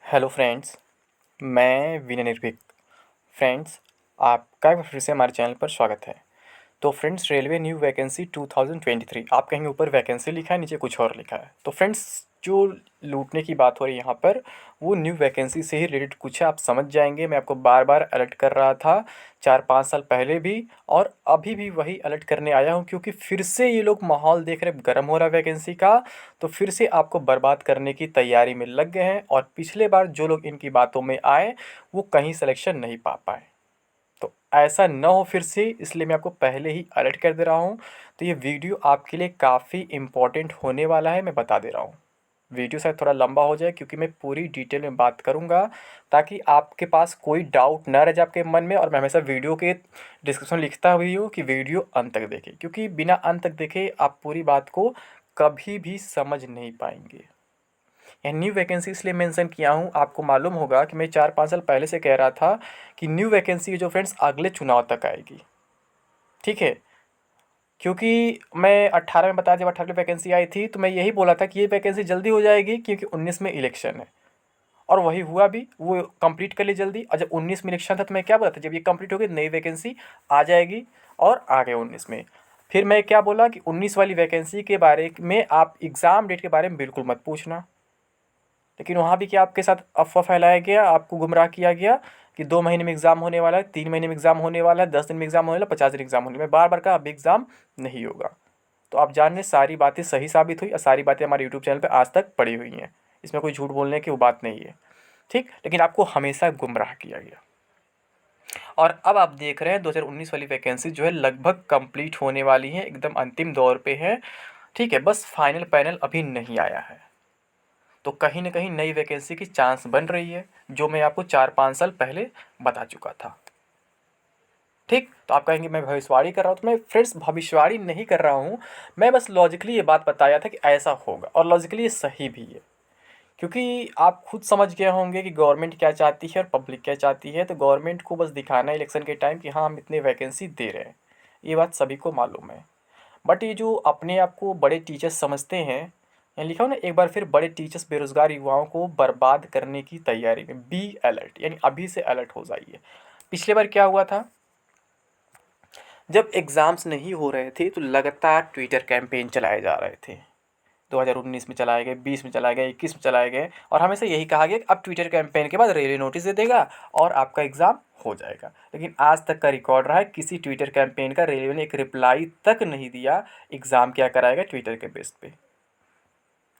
Hello friends, मैं विनय निर्भीक। Friends, आपका फिर से हमारे चैनल पर स्वागत है। तो फ्रेंड्स, रेलवे न्यू वैकेंसी 2023 आप कहेंगे ऊपर वैकेंसी लिखा है, नीचे कुछ और लिखा है। तो फ्रेंड्स, जो लूटने की बात हो रही है यहाँ पर, वो न्यू वैकेंसी से ही रिलेटेड कुछ है, आप समझ जाएंगे। मैं आपको बार बार अलर्ट कर रहा था 4-5 साल पहले भी, और अभी भी वही अलर्ट करने आया हूँ, क्योंकि फिर से ये लोग माहौल देख रहे गर्म हो रहा है वैकेंसी का, तो फिर से आपको बर्बाद करने की तैयारी में लग गए हैं। और पिछले बार जो लोग इनकी बातों में आए, वो कहीं सिलेक्शन नहीं पा पाए। तो ऐसा ना हो फिर से, इसलिए मैं आपको पहले ही अलर्ट कर दे रहा हूँ। तो ये वीडियो आपके लिए काफ़ी इम्पोर्टेंट होने वाला है, मैं बता दे रहा हूँ। वीडियो शायद थोड़ा लंबा हो जाए, क्योंकि मैं पूरी डिटेल में बात करूँगा, ताकि आपके पास कोई डाउट ना रह जाए आपके मन में। और मैं हमेशा वीडियो के डिस्क्रिप्शन लिखता भी हूँ कि वीडियो अंत तक देखें, क्योंकि बिना अंत तक देखे आप पूरी बात को कभी भी समझ नहीं पाएंगे। यह न्यू वैकेंसी इसलिए मेंशन किया हूँ, आपको मालूम होगा कि मैं 4-5 साल पहले से कह रहा था कि न्यू वैकेंसी जो फ्रेंड्स अगले चुनाव तक आएगी। ठीक है, क्योंकि मैं 18 में बताया, जब 18 में वैकेंसी आई थी, तो मैं यही बोला था कि ये वैकेंसी जल्दी हो जाएगी, क्योंकि 19 में इलेक्शन है। और वही हुआ भी, वो कंप्लीट कर ली जल्दी। और जब 19 में इलेक्शन था, तो मैं क्या बोला था, जब ये कंप्लीट हो गई नई वैकेंसी आ जाएगी, और आ गए 19 में। फिर मैं क्या बोला कि 19 वाली वैकेंसी के बारे में आप एग्ज़ाम डेट के बारे में बिल्कुल मत पूछना। लेकिन वहाँ भी क्या आपके साथ अफ़वाह फैलाया गया, आपको गुमराह किया गया कि 2 महीने में एग्ज़ाम होने वाला है, 3 महीने में एग्ज़ाम होने वाला है, 10 दिन में एग्ज़ाम होने वाला है, 50 दिन एग्ज़ाम होने वाला है। मैं बार बार कहा, अब एग्ज़ाम नहीं होगा। तो आप जान रहे, सारी बातें सही साबित हुई, और सारी बातें हमारे यूट्यूब चैनल पे आज तक पड़ी हुई हैं। इसमें कोई झूठ बोलने की वो बात नहीं है। ठीक, लेकिन आपको हमेशा गुमराह किया गया। और अब आप देख रहे हैं 2019 वाली वैकेंसी जो है लगभग कंप्लीट होने वाली है, एकदम अंतिम दौर पे है। ठीक है, बस फाइनल पैनल अभी नहीं आया है। तो कहीं न कहीं नई वैकेंसी की चांस बन रही है, जो मैं आपको 4-5 साल पहले बता चुका था। ठीक, तो आप कहेंगे मैं भविष्यवाणी कर रहा हूँ, तो मैं फ्रेंड्स भविष्यवाणी नहीं कर रहा हूँ। मैं बस लॉजिकली ये बात बताया था कि ऐसा होगा, और लॉजिकली ये सही भी है। क्योंकि आप खुद समझ गए होंगे कि गवर्नमेंट क्या चाहती है और पब्लिक क्या चाहती है। तो गवर्नमेंट को बस दिखाना है इलेक्शन के टाइम कि हाँ, हम इतने वैकेंसी दे रहे हैं। ये बात सभी को मालूम है। बट ये जो अपने आप को बड़े टीचर्स समझते हैं, यहाँ लिखा हो ना, एक बार फिर बड़े टीचर्स बेरोजगार युवाओं को बर्बाद करने की तैयारी में, बी अलर्ट, यानी अभी से अलर्ट हो जाइए। पिछले बार क्या हुआ था, जब एग्ज़ाम्स नहीं हो रहे थे, तो लगातार ट्विटर कैंपेन चलाए जा रहे थे। 2019 में चलाए गए, 20 में चलाए गए, 21 में चलाए गए, और हमेशा यही कहा गया कि अब ट्विटर कैंपेन के बाद रेलवे नोटिस दे देगा और आपका एग्ज़ाम हो जाएगा। लेकिन आज तक का रिकॉर्ड रहा है, किसी ट्विटर कैंपेन का रेलवे ने एक रिप्लाई तक नहीं दिया। एग्ज़ाम क्या कराएगा ट्विटर के बेस पे।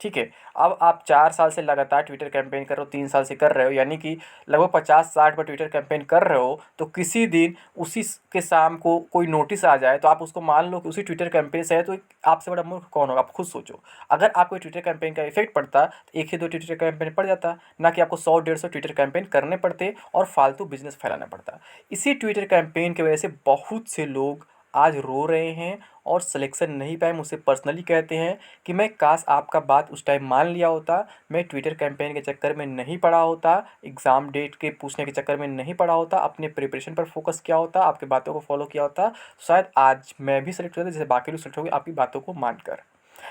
ठीक है, अब आप 4 साल से लगातार ट्विटर कैंपेन कर रहे हो, 3 साल से कर रहे हो, यानी कि लगभग 50-60 बार ट्विटर कैंपेन कर रहे हो। तो किसी दिन उसी के शाम को कोई नोटिस आ जाए, तो आप उसको मान लो कि उसी ट्विटर कैंपेन से है, तो आपसे बड़ा मूर्ख कौन होगा, आप खुद सोचो। अगर आपको ट्विटर कैंपेन का इफेक्ट पड़ता, तो एक ही दो ट्विटर कैंपेन पड़ जाता, ना कि आपको 100-150 ट्विटर कैंपेन करने पड़ते और फालतू बिजनेस फैलाना पड़ता। इसी ट्विटर कैंपेन की वजह से बहुत से लोग आज रो रहे हैं और सिलेक्शन नहीं पाए। मुझसे पर्सनली कहते हैं कि मैं काश आपका बात उस टाइम मान लिया होता, मैं ट्विटर कैंपेन के चक्कर में नहीं पड़ा होता, एग्ज़ाम डेट के पूछने के चक्कर में नहीं पड़ा होता, अपने प्रिपरेशन पर फोकस किया होता, आपकी बातों को फॉलो किया होता, तो शायद आज मैं भी सेलेक्ट होता जैसे बाकी लोग सेलेक्ट हो गए आपकी बातों को मानकर।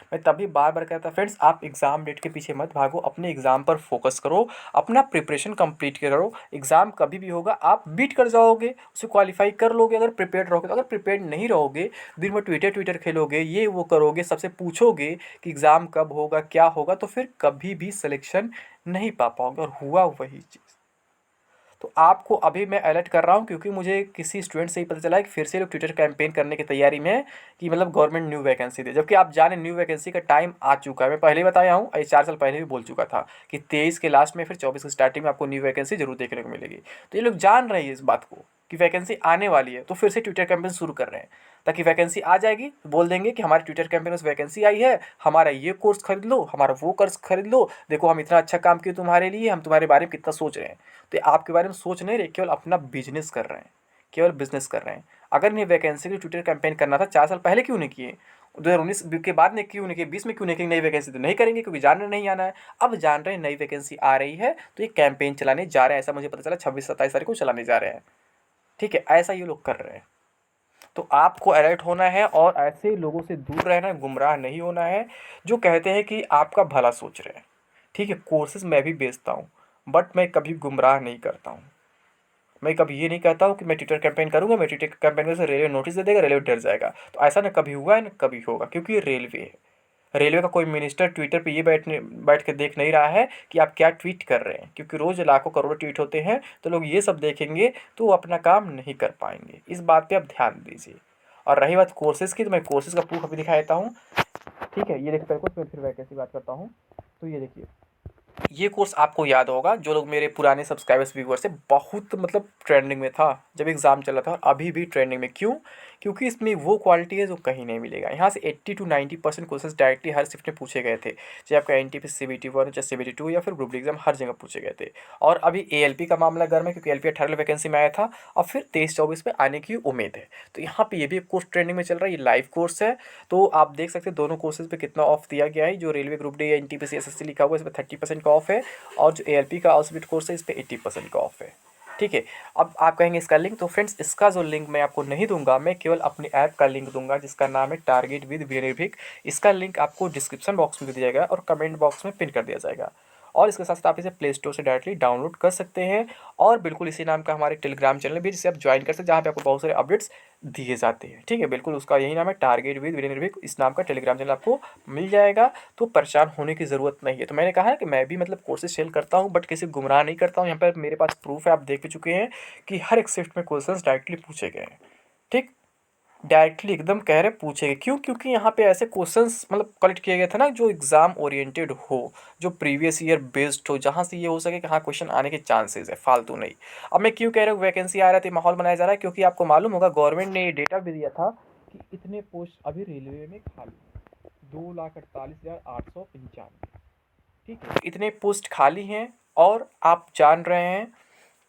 मैं तभी बार बार कहता, फ्रेंड्स आप एग्ज़ाम डेट के पीछे मत भागो, अपने एग्ज़ाम पर फोकस करो, अपना प्रिपरेशन कंप्लीट करो। एग्ज़ाम कभी भी होगा, आप बीट कर जाओगे, उसे क्वालिफाई कर लोगे अगर प्रिपेयर्ड रहोगे। तो अगर प्रिपेयर्ड नहीं रहोगे, दिन भर ट्विटर ट्विटर खेलोगे, ये वो करोगे, सबसे पूछोगे कि एग्ज़ाम कब होगा, क्या होगा, तो फिर कभी भी सिलेक्शन नहीं पा पाओगे। और हुआ वही चीज़। तो आपको अभी मैं अलर्ट कर रहा हूँ, क्योंकि मुझे किसी स्टूडेंट से ही पता चला है कि फिर से लोग ट्विटर कैंपेन करने की तैयारी में है कि मतलब गवर्नमेंट न्यू वैकेंसी दे। जबकि आप जाने न्यू वैकेंसी का टाइम आ चुका है। मैं पहले ही बताया हूँ, ये 4 साल पहले भी बोल चुका था कि 23 के लास्ट में, फिर 24 की स्टार्टिंग में आपको न्यू वैकेंसी जरूर देखने को मिलेगी। तो ये लोग जान रहे हैं इस बात को कि वैकेंसी आने वाली है, तो फिर से ट्विटर कैंपेन शुरू कर रहे हैं, ताकि वैकेंसी आ जाएगी तो बोल देंगे कि हमारे ट्विटर कैंपेन में वैकेंसी आई है, हमारा ये कोर्स खरीद लो, हमारा वो कोर्स खरीद लो, देखो हम इतना अच्छा काम किए तुम्हारे लिए, हम तुम्हारे बारे में कितना सोच रहे हैं। तो ये आपके बारे में सोच नहीं रहे, केवल अपना बिजनेस कर रहे हैं, केवल बिजनेस कर रहे हैं। अगर इन्हें वैकेंसी के ट्विटर कैंपेन करना था 4 साल पहले, क्यों नहीं किए? 2019 के बाद ने क्यों नहीं किए? 20 में क्यों नहीं किए? नई वैकेंसी तो नहीं करेंगे, क्योंकि जान रहे नहीं आना है। अब जान रहे हैं नई वैकेंसी आ रही है, तो ये कैंपेन चलाने जा रहे हैं। ऐसा मुझे पता चला 26-27 तारीख को चलाने जा रहे हैं। ठीक है, ऐसा ये लोग कर रहे हैं। तो आपको अलर्ट होना है, और ऐसे लोगों से दूर रहना है, गुमराह नहीं होना है, जो कहते हैं कि आपका भला सोच रहे हैं। ठीक है, कोर्सेज मैं भी बेचता हूँ, बट मैं कभी गुमराह नहीं करता हूँ। मैं कभी ये नहीं कहता हूँ कि मैं ट्विटर कैंपेन करूँगा, मैं ट्विटर कैंपेन से रेलवे नोटिस दे देगा, रेलवे डर जाएगा। तो ऐसा ना कभी हुआ है ना कभी होगा, क्योंकि ये रेलवे है। रेलवे का कोई मिनिस्टर ट्विटर पे ये बैठ के देख नहीं रहा है कि आप क्या ट्वीट कर रहे हैं, क्योंकि रोज़ लाखों करोड़ों ट्वीट होते हैं, तो लोग ये सब देखेंगे तो वो अपना काम नहीं कर पाएंगे। इस बात पे आप ध्यान दीजिए। और रही बात कोर्सेज़ की, तो मैं कोर्सेज़ का प्रूफ अभी दिखा देता हूँ। ठीक है, ये देखिए पहले कुछ, मैं फिर वैकेंसी बात करता हूँ। तो ये देखिए, ये कोर्स आपको याद होगा, जो लोग मेरे पुराने सब्सक्राइबर्स व्यूअर्स से, बहुत मतलब ट्रेंडिंग में था जब एग्ज़ाम चल रहा था, और अभी भी ट्रेंडिंग में। क्यों? क्योंकि इसमें वो क्वालिटी है जो कहीं नहीं मिलेगा। यहाँ से 80 to 90% questions directly her shift में पूछे गए थे, चाहे आपका एनटीपीसी CBT 1 चाहे CBT 2 या फिर ग्रुप डी एग्जाम, हर जगह पूछे गए थे। और अभी एएलपी का मामला गर्म है, क्योंकि एलपी 18 वैकेंसी में आया था, और फिर 23-24 में आने की उम्मीद है। तो यहाँ पे ये भी एक कोर्स ट्रेंडिंग में चल रहा है, ये लाइव कोर्स है। तो आप देख सकते हैं दोनों कोर्सेज पे कितना ऑफ दिया गया है। जो रेलवे ग्रुप डी या एनटीपीसी एसएससी लिखा हुआ है, इस पर 30% का ऑफ है, और जो एएलपी का ऑलसबिट कोर्स है, इस पर 80% का ऑफ है। ठीक है, अब आप कहेंगे इसका लिंक, तो फ्रेंड्स इसका जो लिंक मैं आपको नहीं दूंगा, मैं केवल अपने ऐप का लिंक दूंगा, जिसका नाम है टारगेट विद वीरनिर्भीक। इसका लिंक आपको डिस्क्रिप्शन बॉक्स में दे दिया जाएगा और कमेंट बॉक्स में पिन कर दिया जाएगा। और इसके साथ साथ आप इसे प्ले स्टोर से डायरेक्टली डाउनलोड कर सकते हैं। और बिल्कुल इसी नाम का हमारे टेलीग्राम चैनल भी, जिसे आप ज्वाइन कर सकते हैं, जहाँ पे आपको बहुत सारे अपडेट्स दिए जाते हैं। ठीक है, बिल्कुल उसका यही नाम है, टारगेट विद वीरनिर्भीक। इस नाम का टेलीग्राम चैनल आपको मिल जाएगा, तो परेशान होने की ज़रूरत नहीं है। तो मैंने कहा है कि मैं भी मतलब कोर्सेज सेल करता हूँ, बट किसी गुमराह नहीं करता हूँ। यहाँ पर मेरे पास प्रूफ है, आप देख भी चुके हैं कि हर एक शिफ्ट में क्वेश्चन डायरेक्टली पूछे गए हैं। ठीक, डायरेक्टली एकदम कह रहे पूछे गए। क्यों? क्योंकि यहाँ पे ऐसे क्वेश्चंस मतलब कलेक्ट किए गए थे ना, जो एग्ज़ाम ओरिएंटेड हो, जो प्रीवियस ईयर बेस्ड हो, जहाँ से ये हो सके कि हाँ क्वेश्चन आने के चांसेस है, फालतू नहीं। अब मैं क्यों कह रहा हूँ वैकेंसी आ रहा है, तो माहौल बनाया जा रहा है, क्योंकि आपको मालूम होगा गवर्नमेंट ने ये डेटा भी दिया था कि इतने पोस्ट अभी रेलवे में खाली, 2,48,895। ठीक है, इतने पोस्ट खाली हैं। और आप जान रहे हैं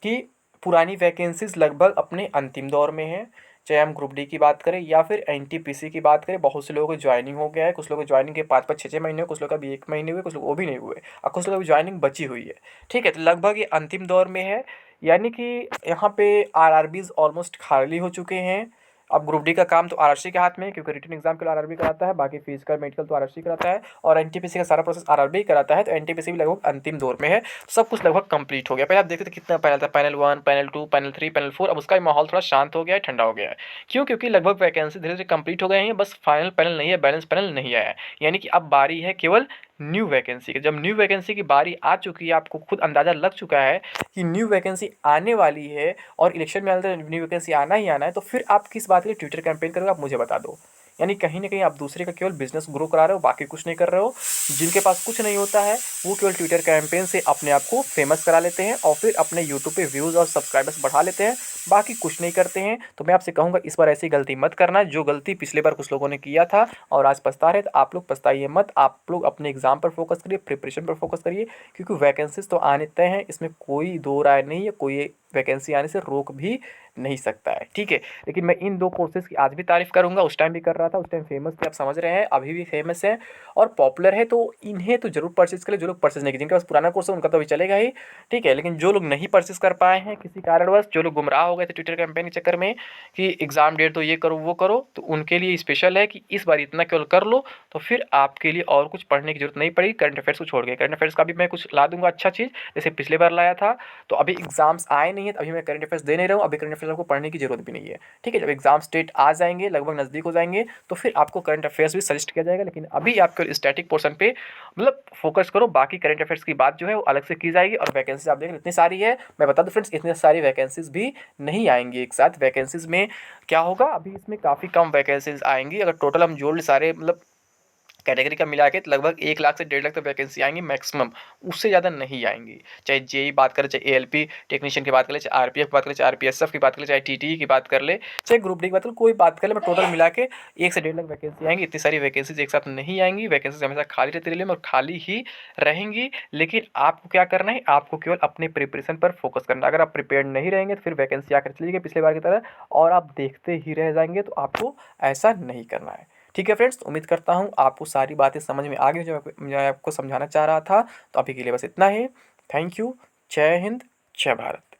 कि पुरानी वैकेंसीज लगभग अपने अंतिम दौर में है। चाहे हम ग्रुप डी की बात करें या फिर एनटीपीसी की बात करें, बहुत से लोगों को ज्वाइनिंग हो गया है। कुछ लोगों को ज्वाइनिंग के 5-5 6-6 महीने हुए, कुछ लोग अभी 1 महीने हुए, कुछ लोग वो भी नहीं हुए, और कुछ लोग अभी ज्वाइनिंग बची हुई है। ठीक है, तो लगभग ये अंतिम दौर में है। यानी कि यहाँ पे आरआरबीज ऑलमोस्ट खाली हो चुके हैं। अब ग्रुप डी का काम तो आरआरसी के हाथ में है, क्योंकि रिटन एग्जाम के लिए आरआरबी कराता है, बाकी फिजिकल मेडिकल तो आरआरसी कराता है, और एनटीपीसी का सारा प्रोसेस आरआरबी कराता है। तो एनटीपीसी भी लगभग अंतिम दौर में है, सब कुछ लगभग कंप्लीट हो गया। पहले आप देखते थे कितना पैनल था, पैनल 1, पैनल 2, पैनल 3, पैनल 4। अब उसका माहौल थोड़ा शांत हो गया है, ठंडा हो गया है। क्यों? क्योंकि लगभग वैकेंसी धीरे धीरे कंप्लीट हो गए हैं, बस फाइनल पैनल नहीं है, बैलेंस पैनल नहीं आया है। यानी कि अब बारी है केवल न्यू वैकेंसी की। जब न्यू वैकेंसी की बारी आ चुकी है, आपको खुद अंदाज़ा लग चुका है कि न्यू वैकेंसी आने वाली है, और इलेक्शन में न्यू वैकेंसी आना ही आना है, तो फिर आप किस बात के लिए ट्विटर कैंपेन करोगे, आप मुझे बता दो। यानी कहीं ना कहीं आप दूसरे का केवल बिजनेस ग्रो करा रहे हो, बाकी कुछ नहीं कर रहे हो। जिनके पास कुछ नहीं होता है, वो केवल ट्विटर कैंपेन से अपने आप को फेमस करा लेते हैं, और फिर अपने यूट्यूब पे व्यूज़ और सब्सक्राइबर्स बढ़ा लेते हैं, बाकी कुछ नहीं करते हैं। तो मैं आपसे कहूँगा इस बार ऐसी गलती मत करना, जो गलती पिछले बार कुछ लोगों ने किया था और आज पछता रहे। तो आप लोग पछताइए मत, आप लोग अपने एग्जाम पर फोकस करिए, प्रिपरेशन पर फोकस करिए, क्योंकि वैकेंसीज तो आने तय हैं, इसमें कोई दो राय नहीं है। कोई वैकेंसी आने से रोक भी नहीं सकता है। ठीक है, लेकिन मैं इन दो कोर्सेज़ की आज भी तारीफ़ करूँगा, उस टाइम भी कर रहा था, उस टाइम फेमस थे, आप समझ रहे हैं, अभी भी फेमस है और पॉपुलर है। तो इन्हें तो जरूर परचेज़ करें, जो लोग परचेज़ नहीं किए, जिनके पास पुराना कोर्स है उनका तो अभी चलेगा ही। ठीक है, लेकिन जो लोग नहीं परचेज़ कर पाए हैं किसी कारणवश, जो लोग गुमराह हो गए थे ट्विटर कैंपेन के चक्कर में कि एग्ज़ाम डेट तो ये करो वो करो, तो उनके लिए स्पेशल है कि इस बार इतना केवल कर लो, तो फिर आपके लिए और कुछ पढ़ने की जरूरत नहीं पड़ेगी। करंट अफेयर्स को छोड़ के, करंट अफेयर्स का भी मैं कुछ ला दूंगा अच्छा चीज़, जैसे पिछले बार लाया था। तो अभी एग्जाम्स आए नहीं है, तो अभी मैं करंट अफेयर्स दे नहीं रहा हूँ, अभी करंट अफेयर्स को पढ़ने की जरूरत भी नहीं है। ठीक है, जब एग्जाम स्टेट आ जाएंगे, लगभग नज़दीक हो जाएंगे, तो फिर आपको करंट अफेयर्स भी सजेस्ट किया जाएगा। लेकिन अभी आपको स्टैटिक पोर्शन पे मतलब फोकस करो, बाकी करंट अफेयर्स की बात जो है वो अलग से की जाएगी। और वैकेंसीज आप देख रहे इतनी सारी है, मैं बता दूं फ्रेंड्स, इतनी सारी वैकेंसीज भी नहीं आएंगी एक साथ। वैकेंसीज में क्या होगा, अभी इसमें काफ़ी कम वैकेंसीज आएंगी। अगर टोटल हम जोड़ ले सारे मतलब कैटेगरी का मिला के, तो लगभग 1 लाख से 1.5 लाख तक वैकेंसी आएंगी मैक्सिमम, उससे ज़्यादा नहीं आएंगी। चाहे जेई बात करें, चाहे एएलपी टेक्नीशियन की बात करें, चाहे आरपीएफ की बात करें, चाहे आरपीएसएफ की बात करें, चाहे टीटीई की बात कर ले, चाहे ग्रुप डी की बात करें, कोई बात कर ले, मैं टोटल मिला के 1 से 1.5 लाख वैकेंसी आएंगी। इतनी सारी वैकेंसीज एक साथ नहीं आएंगी, वैकेंसीज हमेशा खाली रहती रेलवे में और खाली ही रहेंगी। लेकिन आपको क्या करना है, आपको केवल अपने प्रिपरेशन पर फोकस करना है। अगर आप प्रिपेयर नहीं रहेंगे, तो फिर वैकेंसी आकर चली गई पिछले बार की तरह, और आप देखते ही रह जाएंगे। तो आपको ऐसा नहीं करना है। ठीक है फ्रेंड्स, उम्मीद करता हूँ आपको सारी बातें समझ में आ गई जो मैं आपको समझाना चाह रहा था। तो अभी के लिए बस इतना ही। Thank you. जय हिंद, जय भारत।